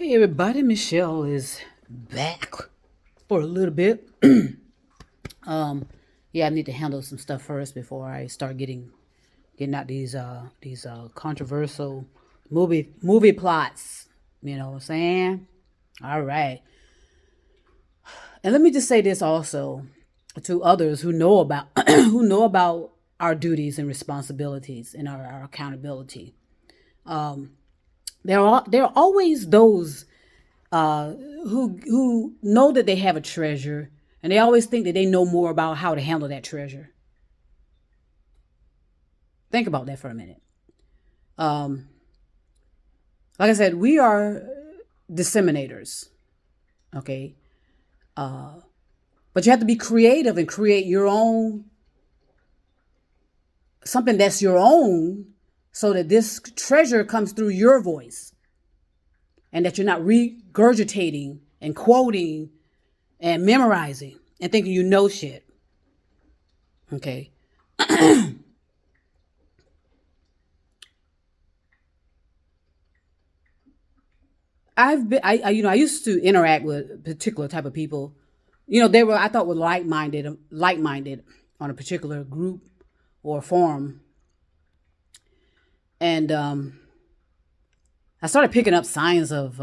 Hey everybody, Michelle is back for a little bit. Yeah, I need to handle some stuff first before I start getting out these controversial movie plots. You know what I'm saying? All right. And let me just say this also to others who know about who know about our duties and responsibilities and our accountability. There are always those who know that they have a treasure, and they always think that they know more about how to handle that treasure. Think about that for a minute. Um, like I said, we are disseminators, okay? But you have to be creative and create your own something that's your own, so that this treasure comes through your voice, and that you're not regurgitating and quoting and memorizing and thinking you know shit. Okay. I used to interact with particular type of people. They were, I thought, were like minded on a particular group or forum, and I started picking up signs of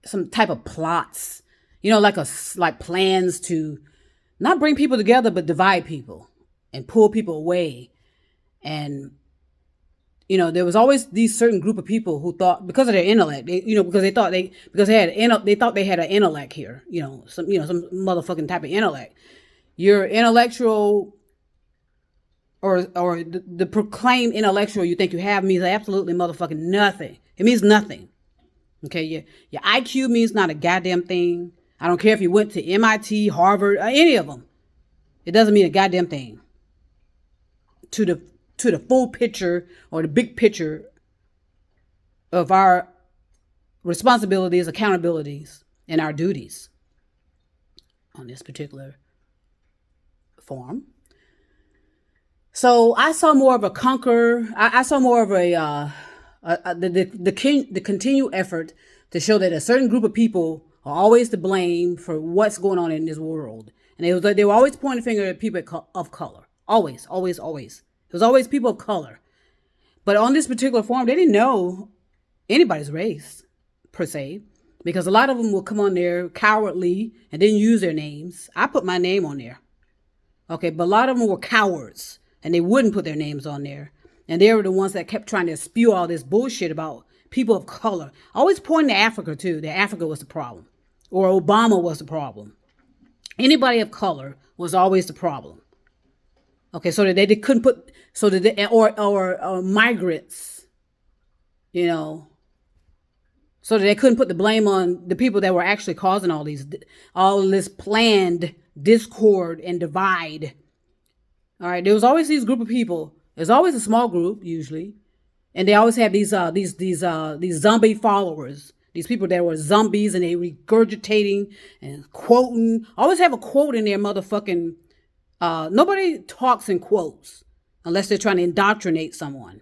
some type of plots. Like plans to not bring people together, but divide people and pull people away. And there was always these certain group of people who thought, because of their intellect, because they thought they had an intellect here, some motherfucking type of intellect. Your intellectual, or the proclaimed intellectual you think you have, means absolutely motherfucking nothing. It means nothing. Okay, your IQ means not a goddamn thing. I don't care if you went to MIT, Harvard, or any of them. It doesn't mean a goddamn thing to the full picture or the big picture of our responsibilities, accountabilities, and our duties on this particular form. So I saw more of a conquer. I saw more of the continued effort to show that a certain group of people are always to blame for what's going on in this world, and they were always pointing the finger at people of color. Always, always, always. It was always people of color. But on this particular forum, they didn't know anybody's race, per se, because a lot of them will come on there cowardly and didn't use their names. I put my name on there. Okay, but a lot of them were cowards, and they wouldn't put their names on there. And they were the ones that kept trying to spew all this bullshit about people of color. Always pointing to Africa, too, that Africa was the problem. Or Obama was the problem. Anybody of color was always the problem. Okay, so that they couldn't put, so that they, or migrants, so that they couldn't put the blame on the people that were actually causing all this planned discord and divide. All right, there was always these group of people. There's always a small group usually, and they always have these zombie followers. These people that were zombies, and they regurgitating and quoting. Always have a quote in their motherfucking. Nobody talks in quotes unless they're trying to indoctrinate someone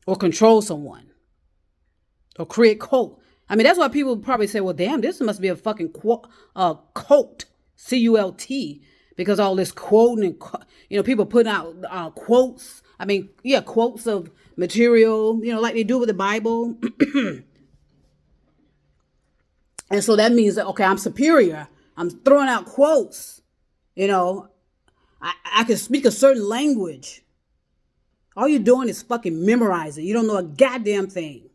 or control someone or create cult. I mean, that's why people probably say, well, damn, this must be a fucking cult, CULT, because all this quoting and, people putting out quotes. I mean, yeah, quotes of material, like they do with the Bible. And so that means that, okay, I'm superior. I'm throwing out quotes. I can speak a certain language. All you're doing is fucking memorizing. You don't know a goddamn thing.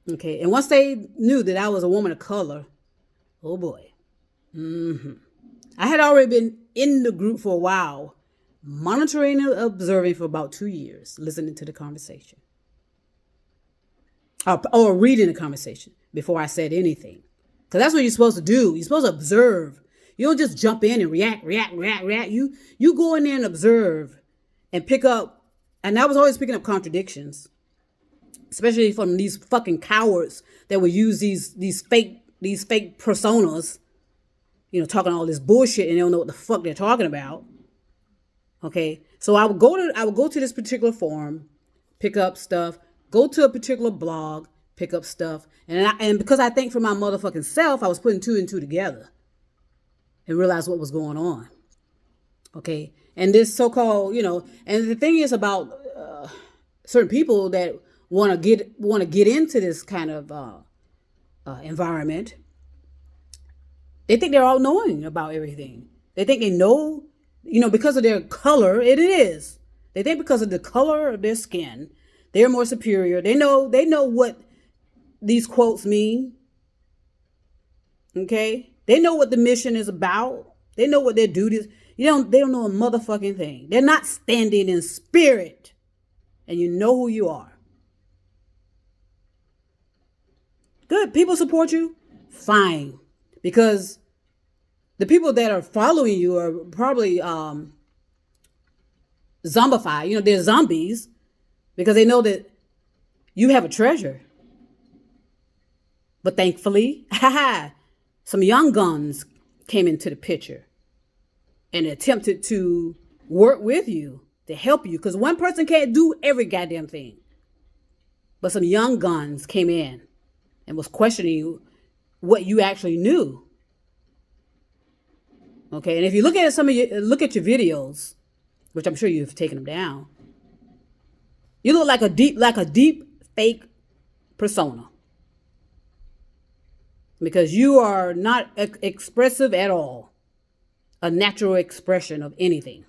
Okay, and once they knew that I was a woman of color, oh boy. I had already been in the group for a while, monitoring and observing for about 2 years, listening to the conversation. Or reading the conversation before I said anything. Because that's what you're supposed to do. You're supposed to observe. You don't just jump in and react. You go in there and observe and pick up. And I was always picking up contradictions, especially from these fucking cowards that would use these fake personas, talking all this bullshit, and they don't know what the fuck they're talking about. Okay, so I would go to this particular forum, pick up stuff, go to a particular blog, pick up stuff. And because I think for my motherfucking self, I was putting two and two together and realized what was going on. Okay. And this so-called, and the thing is about certain people that want to get into this kind of environment. They think they're all knowing about everything. They think they know, because of their color, it is. They think because of the color of their skin, they're more superior. They know what these quotes mean. Okay? They know what the mission is about. They know what their duty is. They don't know a motherfucking thing. They're not standing in spirit. And you know who you are. Good. People support you. Fine. Because the people that are following you are probably zombified. They're zombies because they know that you have a treasure. But thankfully, some young guns came into the picture and attempted to work with you to help you. Because one person can't do every goddamn thing. But some young guns came in and was questioning you what you actually knew. Okay, and if you look at look at your videos, which I'm sure you've taken them down, you look like a deep fake persona. Because you are not expressive at all. A natural expression of anything.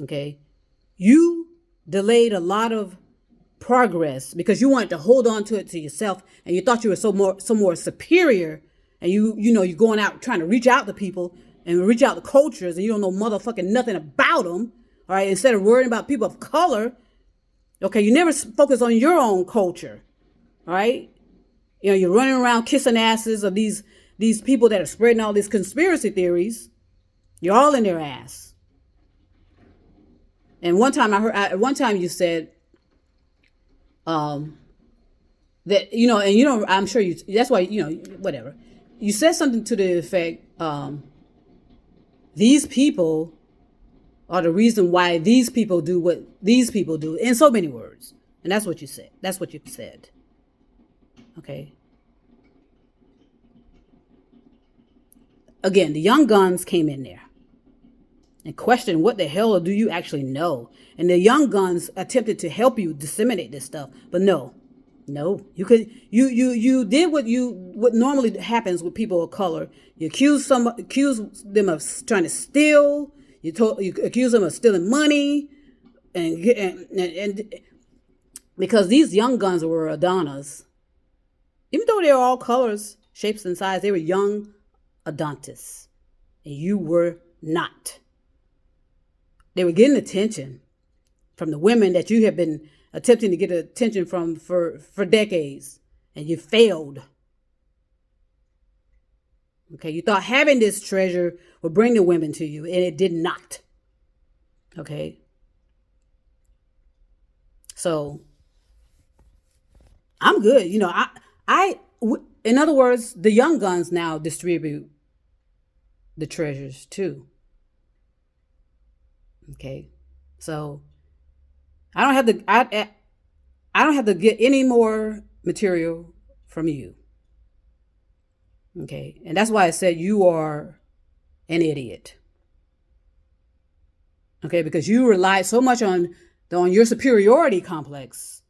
Okay? You delayed a lot of progress because you wanted to hold on to it to yourself and you thought you were so more superior, and you're going out trying to reach out to people and reach out to cultures and you don't know motherfucking nothing about them. All right? Instead of worrying about people of color, okay, you never focus on your own culture. All right? You're running around kissing asses of these people that are spreading all these conspiracy theories. You're all in their ass. And one time you said, that, I'm sure that's why, whatever. You said something to the effect, these people are the reason why these people do what these people do, in so many words. And that's what you said. That's what you said. Okay. Again, the young guns came in there and questioned what the hell do you actually know? And the young guns attempted to help you disseminate this stuff, but no, you did what normally happens with people of color. You accuse them of trying to steal. You accuse them of stealing money, and because these young guns were Adonis. Even though they were all colors, shapes, and sizes, they were young Adonis. And you were not. They were getting attention from the women that you have been attempting to get attention from for decades. And you failed. Okay, you thought having this treasure would bring the women to you, and it did not. Okay. So, I'm good. In other words, the young guns now distribute the treasures too. Okay, so I don't have to get any more material from you. Okay, and that's why I said you are an idiot. Okay, because you relied so much on your superiority complex,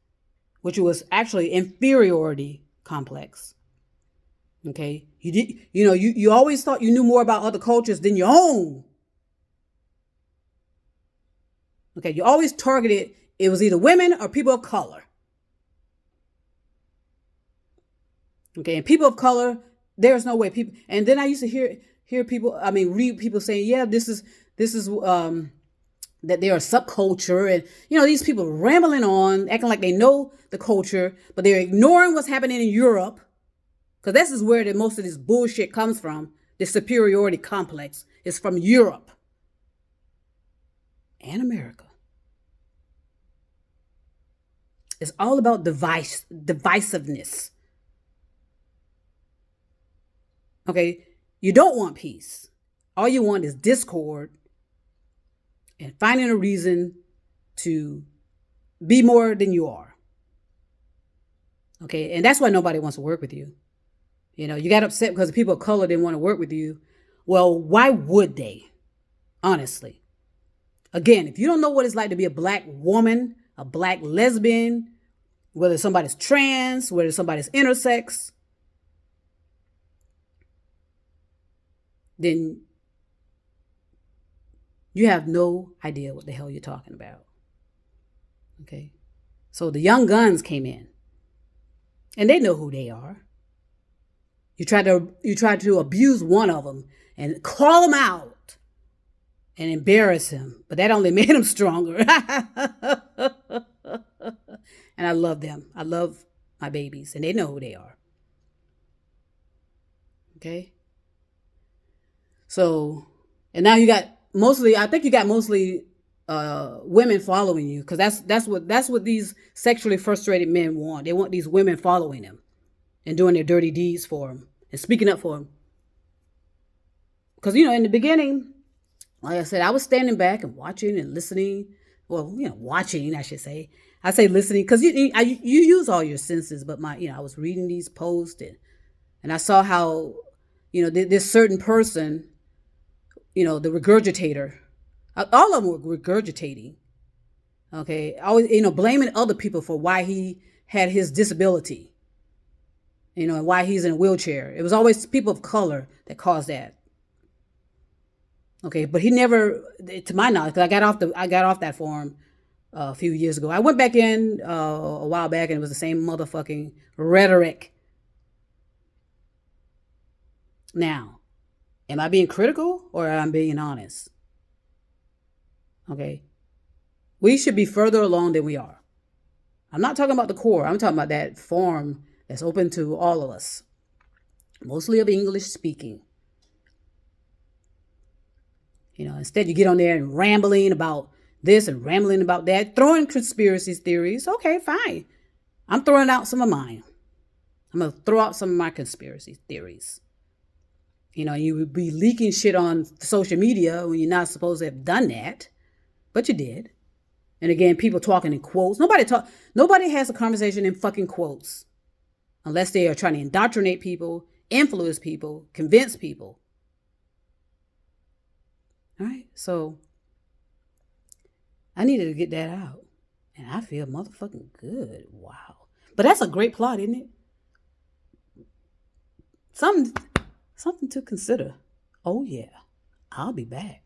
which was actually inferiority complex. Okay, you always thought you knew more about other cultures than your own. Okay, you always targeted, it was either women or people of color. Okay, and people of color, there's no way people. And then I used to hear people, read people saying, yeah, this is that they're a subculture, and these people rambling on, acting like they know the culture, but they're ignoring what's happening in Europe, because this is where most of this bullshit comes from. This superiority complex is from Europe and America. It's all about divisiveness. Okay, you don't want peace. All you want is discord and finding a reason to be more than you are. Okay. And that's why nobody wants to work with you. You got upset because people of color didn't want to work with you. Well, why would they? Honestly. Again, if you don't know what it's like to be a black woman, a black lesbian, whether somebody's trans, whether somebody's intersex, then you have no idea what the hell you're talking about. Okay? So the young guns came in, and they know who they are. You tried to abuse one of them and call him out and embarrass him, but that only made him stronger. And I love them. I love my babies, and they know who they are. Okay? So, and now you got mostly women following you, because that's what these sexually frustrated men want. They want these women following them and doing their dirty deeds for them and speaking up for them. Because, in the beginning, like I said, I was standing back and watching and listening. Well, watching, I should say. I say listening because you use all your senses. But I was reading these posts and I saw how, this certain person, the regurgitator, all of them were regurgitating. Okay, always, blaming other people for why he had his disability. And why he's in a wheelchair. It was always people of color that caused that. Okay, but he never, to my knowledge, because I got off that forum a few years ago. I went back in a while back, and it was the same motherfucking rhetoric. Now, am I being critical or am I being honest? Okay, we should be further along than we are. I'm not talking about the core. I'm talking about that forum that's open to all of us, mostly of English speaking. Instead you get on there and rambling about this and rambling about that, throwing conspiracy theories. Okay, fine. I'm throwing out some of mine. I'm going to throw out some of my conspiracy theories. You would be leaking shit on social media when you're not supposed to have done that, but you did. And again, people talking in quotes. Nobody has a conversation in fucking quotes unless they are trying to indoctrinate people, influence people, convince people. All right, so I needed to get that out, and I feel motherfucking good. Wow, but that's a great plot, isn't it? Something to consider. Oh yeah, I'll be back.